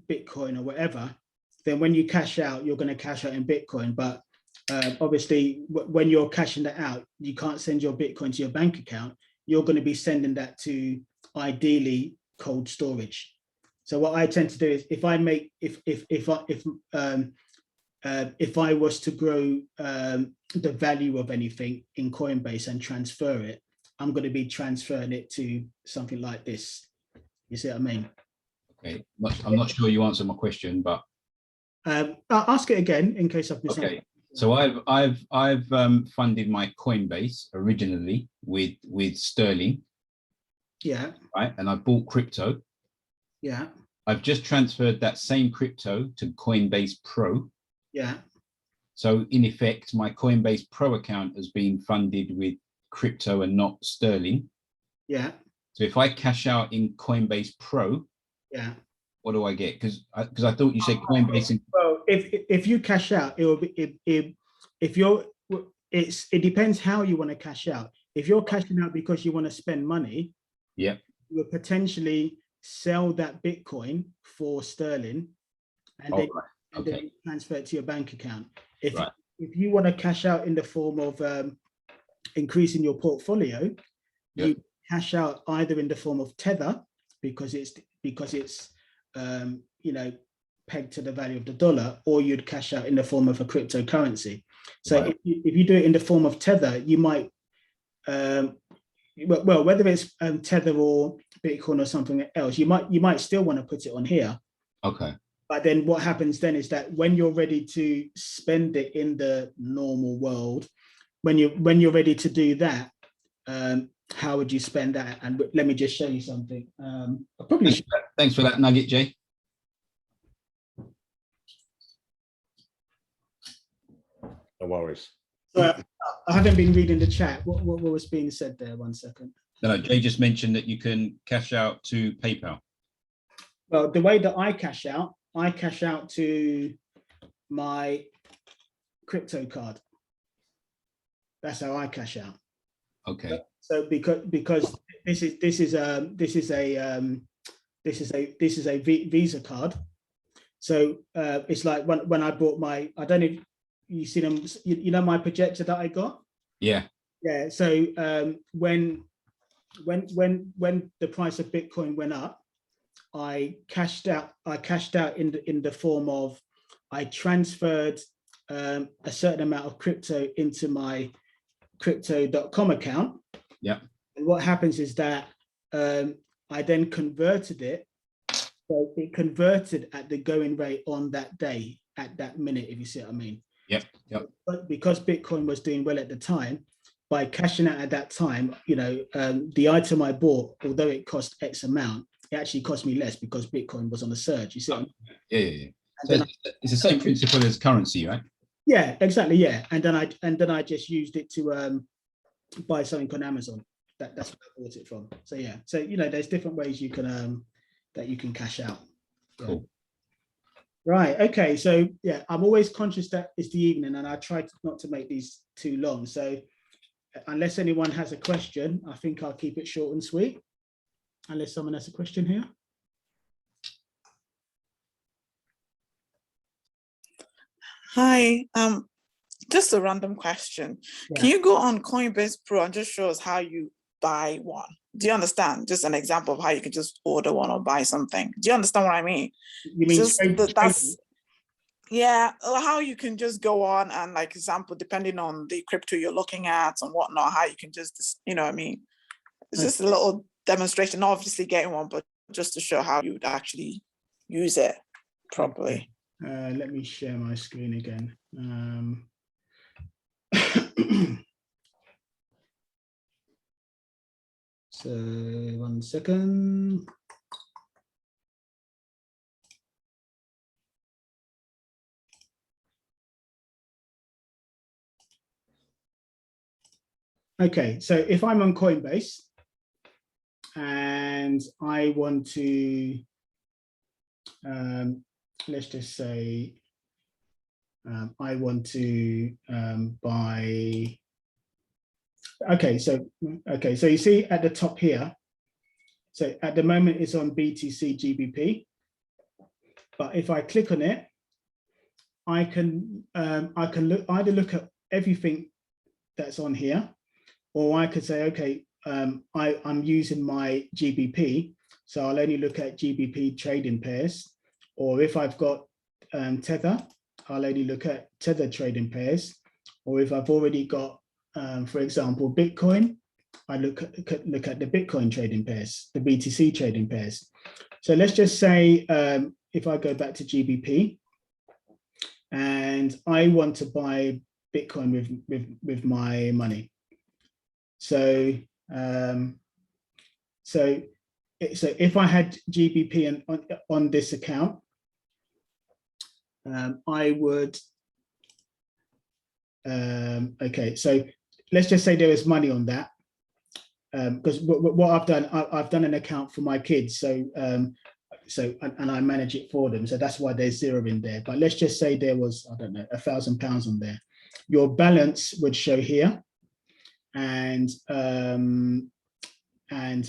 Bitcoin or whatever, then when you cash out, you're going to cash out in Bitcoin. But obviously, when you're cashing that out, you can't send your Bitcoin to your bank account. You're going to be sending that to, ideally, cold storage. So what I tend to do is, if I was to grow the value of anything in Coinbase and transfer it, I'm going to be transferring it to something like this. You see what I mean? Okay, I'm not sure you answered my question, but I'll ask it again in case I've missed something. Okay, so I've funded my Coinbase originally with sterling, Yeah. right? And I bought crypto. Yeah. I've just transferred that same crypto to Coinbase Pro. Yeah. So in effect, my Coinbase Pro account has been funded with crypto and not sterling. Yeah. So if I cash out in Coinbase Pro, Yeah. what do I get? Because I thought you said Coinbase. Well, if you cash out, it will be if you're it depends how you want to cash out. If you're cashing out because you want to spend money, Yeah. you will potentially sell that Bitcoin for sterling, and then then you transfer it to your bank account. If you want to cash out in the form of increasing your portfolio, you cash out either in the form of tether because it's pegged to the value of the dollar, or you'd cash out in the form of a cryptocurrency. So if you do it in the form of tether, you might well, whether it's tether or Bitcoin or something else, you might still want to put it on here. Okay. But then what happens then is that when you're ready to spend it in the normal world, when you're ready to do that, how would you spend that? And let me just show you something. Thanks for that nugget, Jay. No worries. I haven't been reading the chat. What was being said there? 1 second. No, Jay just mentioned that you can cash out to PayPal. Well, the way that I cash out to my crypto card. That's how I cash out. Okay. So because this is a Visa card. So it's like when I bought my, I don't know if you see them, you know my projector that I got? Yeah. Yeah. So when the price of Bitcoin went up, I cashed out in the form of, I transferred a certain amount of crypto into my crypto.com account. Yeah. And what happens is that I then converted it. So it converted at the going rate on that day, at that minute, if you see what I mean. Yep. Yep. But because Bitcoin was doing well at the time, by cashing out at that time, the item I bought, although it cost X amount, it actually cost me less because Bitcoin was on a surge. You see what I mean? Yeah. So it's the same principle as currency, right? Yeah, exactly. Yeah, and then I just used it to buy something on Amazon. That's where I bought it from. So yeah, so there's different ways you can that you can cash out. Yeah. Cool. Right. Okay. So yeah, I'm always conscious that it's the evening, and I try not to make these too long. So unless anyone has a question, I think I'll keep it short and sweet. Unless someone has a question here. Hi, just a random question. Yeah. Can you go on Coinbase Pro and just show us how you buy one? Do you understand? Just an example of how you can just order one or buy something. Do you understand what I mean? You mean just that's yeah, how you can just go on and, like, example, depending on the crypto you're looking at and whatnot, how you can just, you know what I mean? It's just a little demonstration, not obviously getting one, but just to show how you'd actually use it properly. Okay. Let me share my screen again. So 1 second. Okay, so if I'm on Coinbase and I want to, let's just say, I want to buy. Okay, so you see at the top here. So at the moment it's on BTC GBP, but if I click on it, I can either look at everything that's on here, or I could say, okay, I'm using my GBP, so I'll only look at GBP trading pairs. Or if I've got Tether, I'll only look at Tether trading pairs. Or if I've already got, for example, Bitcoin, I look at the Bitcoin trading pairs, the BTC trading pairs. So let's just say if I go back to GBP and I want to buy Bitcoin with my money. So So if I had GBP on this account, I would, okay, so let's just say there is money on that. Because what I've done an account for my kids, so and I manage it for them, so that's why there's 0 in there. But let's just say there was, I don't know, £1,000 on there. Your balance would show here, and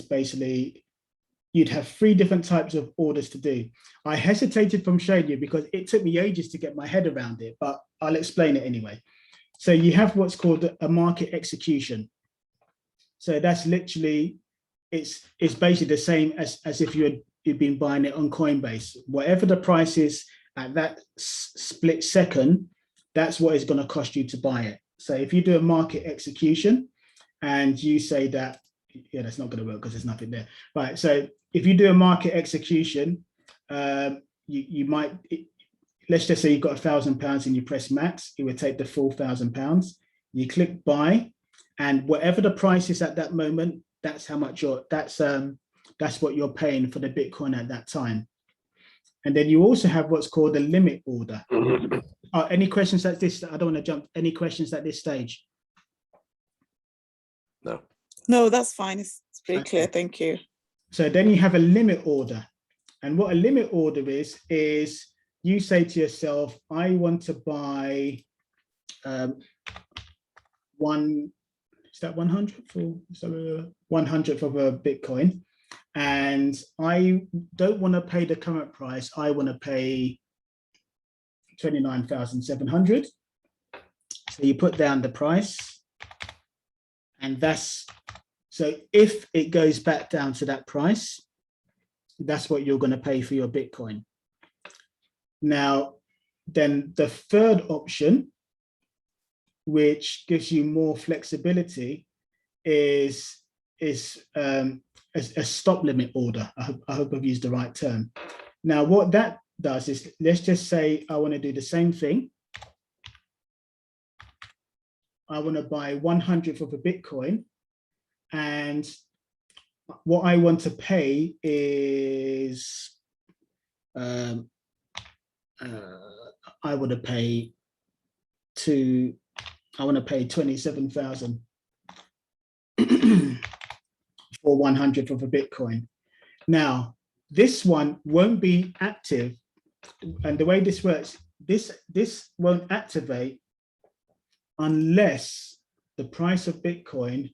basically you'd have 3 different types of orders to do. I hesitated from showing you because it took me ages to get my head around it, but I'll explain it anyway. So you have what's called a market execution. So that's literally, it's basically the same as if you'd been buying it on Coinbase. Whatever the price is at that split second, that's what it's going to cost you to buy it. So if you do a market execution and you say that, yeah, that's not going to work because there's nothing there. Right. So if you do a market execution, you might, let's just say you've got £1,000 and you press max, it would take the full £1,000. You click buy, and whatever the price is at that moment, that's how much that's what you're paying for the Bitcoin at that time. And then you also have what's called a limit order. Any questions at this? I don't want to jump. Any questions at this stage? No. No, that's fine. It's pretty Okay. clear. Thank you. So then you have a limit order. And what a limit order is you say to yourself, I want to buy one, is that 100th of a Bitcoin. And I don't want to pay the current price. I want to pay 29,700. So you put down the price, and that's, so if it goes back down to that price, that's what you're going to pay for your Bitcoin. Now, then the third option, which gives you more flexibility, is a stop limit order. I hope I've used the right term. Now, what that does is, let's just say I want to do the same thing. I want to buy 100th of a Bitcoin, and what I want to pay is, I want to pay 27,000 for 100th of a Bitcoin. Now, this one won't be active, and the way this works, this won't activate unless the price of Bitcoin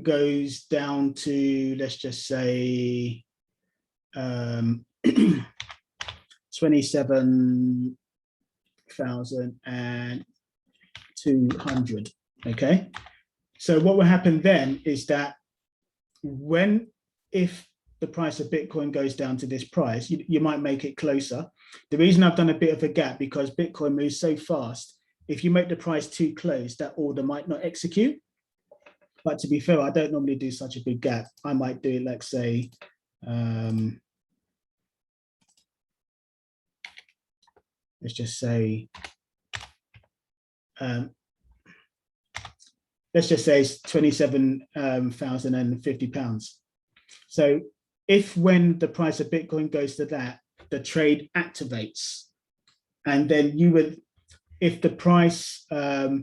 goes down to, let's just say, 27,200. Okay, so what will happen then is that if the price of Bitcoin goes down to this price, you might make it closer. The reason I've done a bit of a gap, because Bitcoin moves so fast, if you make the price too close, that order might not execute. But to be fair, I don't normally do such a big gap. I might do it, like, say, let's just say, it's £27,050. So if when the price of Bitcoin goes to that, the trade activates, and then you would, if the price, so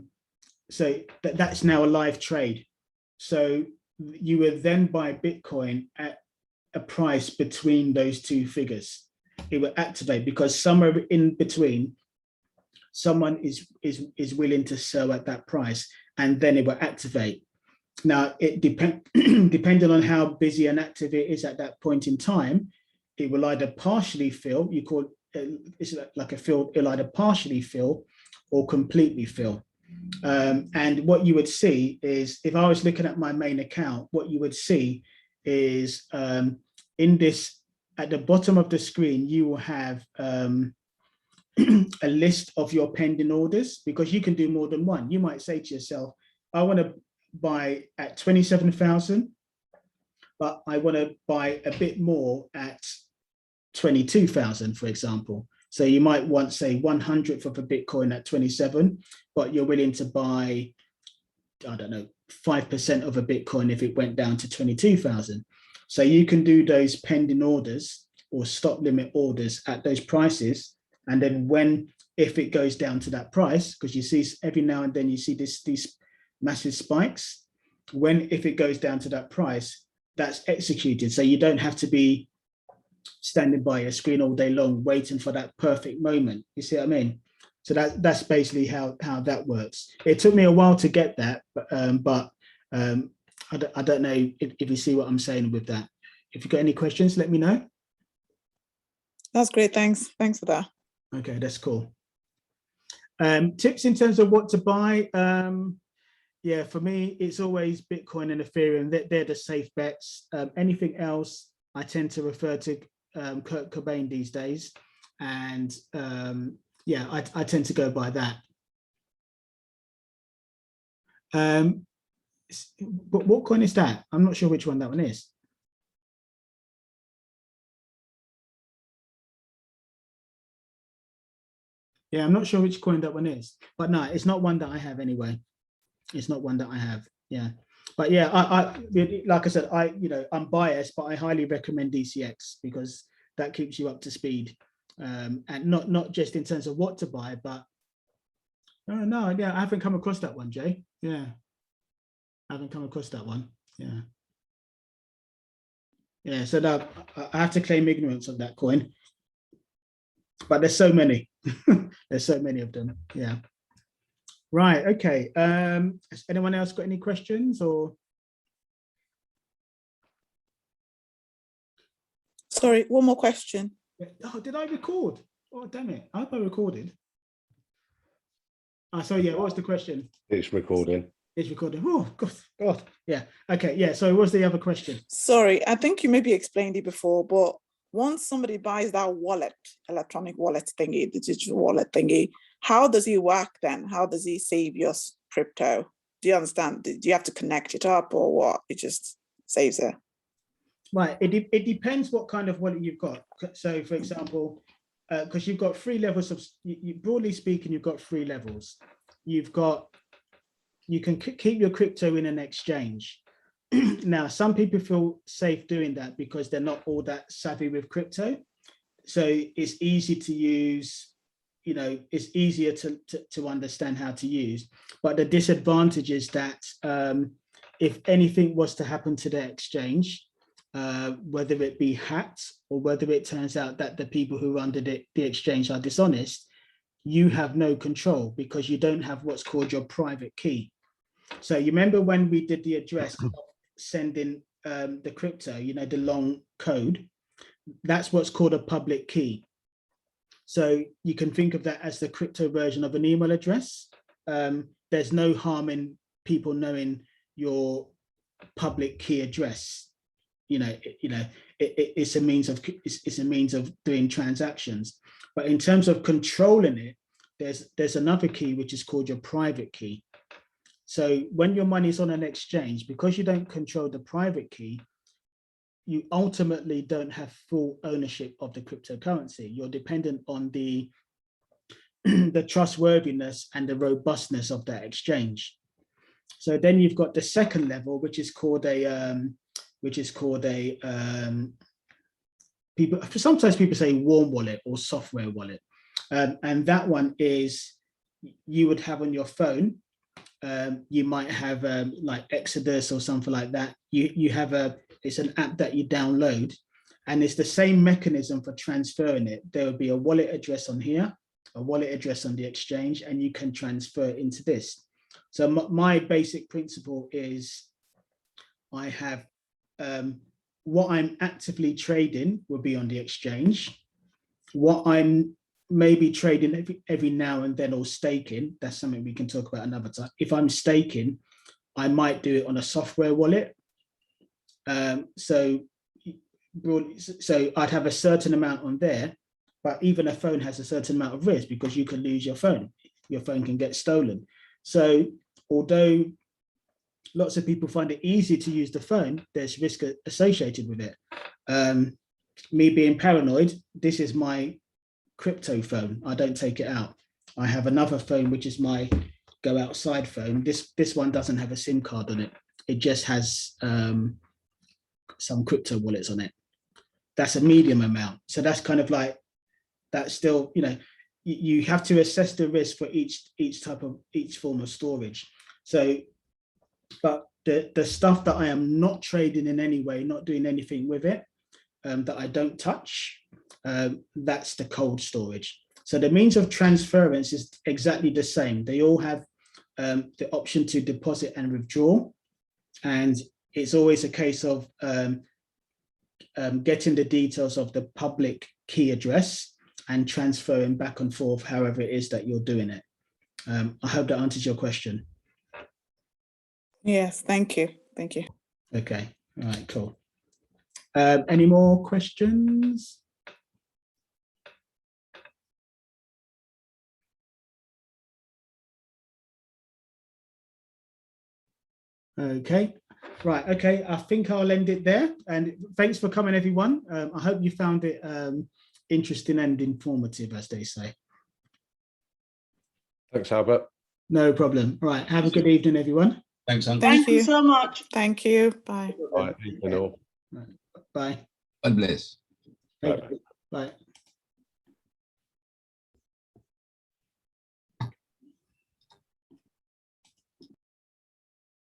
that's now a live trade. So you would then buy Bitcoin at a price between those two figures. It will activate because somewhere in between, someone is willing to sell at that price, and then it will activate. Now, it depending on how busy and active it is at that point in time, it will either partially fill, it's like a fill, it'll either partially fill or completely fill. And what you would see is, if I was looking at my main account, what you would see is in this, at the bottom of the screen, you will have a list of your pending orders, because you can do more than one. You might say to yourself, I want to buy at 27,000, but I want to buy a bit more at 22,000, for example. So you might want, say, 100th of a Bitcoin at 27, but you're willing to buy, I don't know, 5% of a Bitcoin if it went down to 22,000. So you can do those pending orders or stop limit orders at those prices. And then if it goes down to that price, because you see every now and then you see these massive spikes, if it goes down to that price, that's executed. So you don't have to be standing by your screen all day long waiting for that perfect moment. You see what I mean? So that's basically how that works. It took me a while to get that, but I don't know if you see what I'm saying with that. If you've got any questions, let me know. That's great. Thanks for that. Okay, that's cool. Tips in terms of what to buy. Yeah, for me, it's always Bitcoin and Ethereum. They're the safe bets. Anything else, I tend to refer to Kurt Cobain these days. And yeah, I tend to go by that. But what coin is that? I'm not sure which one that one is. Yeah, I'm not sure which coin that one is, but no, it's not one that I have anyway. It's not one that I have. Yeah, but yeah, I like I said, I'm biased, but I highly recommend DCX because that keeps you up to speed, and not just in terms of what to buy, but no, yeah, I haven't come across that one, Jay. Yeah, I haven't come across that one. Yeah, yeah. So that I have to claim ignorance of that coin, but there's so many. There's so many of them. Yeah. Right. Okay. Has anyone else got any questions or? Sorry, one more question. Oh, did I record? Oh, damn it. I hope I recorded. So yeah, what was the question? It's recording. It's recording. Oh, God. Yeah. Okay. Yeah. So what's the other question? Sorry, I think you maybe explained it before, but once somebody buys that wallet, electronic wallet thingy, the digital wallet thingy, how does it work then? How does he save your crypto? Do you understand? Do you have to connect it up or what? It just saves it. Right. It depends what kind of wallet you've got. So for example, because you've got 3 levels of, broadly speaking, you've got 3 levels. You can keep your crypto in an exchange. Now, some people feel safe doing that because they're not all that savvy with crypto. So it's easy to use, it's easier to understand how to use. But the disadvantage is that if anything was to happen to the exchange, whether it be hacked or whether it turns out that the people who run the exchange are dishonest, you have no control because you don't have what's called your private key. So you remember when we did the address of sending the crypto, the long code, that's what's called a public key. So you can think of that as the crypto version of an email address. There's no harm in people knowing your public key address. It's a means of doing transactions. But in terms of controlling it, there's another key which is called your private key. So when your money is on an exchange, because you don't control the private key, you ultimately don't have full ownership of the cryptocurrency. You're dependent on the trustworthiness and the robustness of that exchange. So then you've got the second level, which is called sometimes people say warm wallet or software wallet, and that one is you would have on your phone. You might have like Exodus or something like that. You have it's an app that you download, and it's the same mechanism for transferring it. There will be a wallet address on here, a wallet address on the exchange, and you can transfer into this. So my basic principle is I have what I'm actively trading will be on the exchange. What I'm maybe trading every now and then or staking, that's something we can talk about another time. If I'm staking, I might do it on a software wallet. So I'd have a certain amount on there, but even a phone has a certain amount of risk because you can lose your phone. Your phone can get stolen. So although lots of people find it easy to use the phone, there's risk associated with it. Me being paranoid, this is my crypto phone. I don't take it out. I have another phone, which is my go outside phone. This one doesn't have a SIM card on it. It just has some crypto wallets on it. That's a medium amount. So that's kind of like, that's still, you know, you have to assess the risk for each form of storage. So, but the stuff that I am not trading in any way, not doing anything with it, that I don't touch, that's the cold storage. So the means of transference is exactly the same. They all have the option to deposit and withdraw. And it's always a case of getting the details of the public key address and transferring back and forth, however it is that you're doing it. I hope that answers your question. Yes, thank you. Thank you. Okay, all right, cool. Any more questions? Okay, right, okay, I think I'll end it there. And thanks for coming, everyone. I hope you found it interesting and informative, as they say. Thanks, Albert. No problem. Right, have a good evening, everyone. Thanks, Uncle. Thank Thank you you. so much. Thank you. Bye. All right, evening all. Bye. God bless. Thank you. Bye.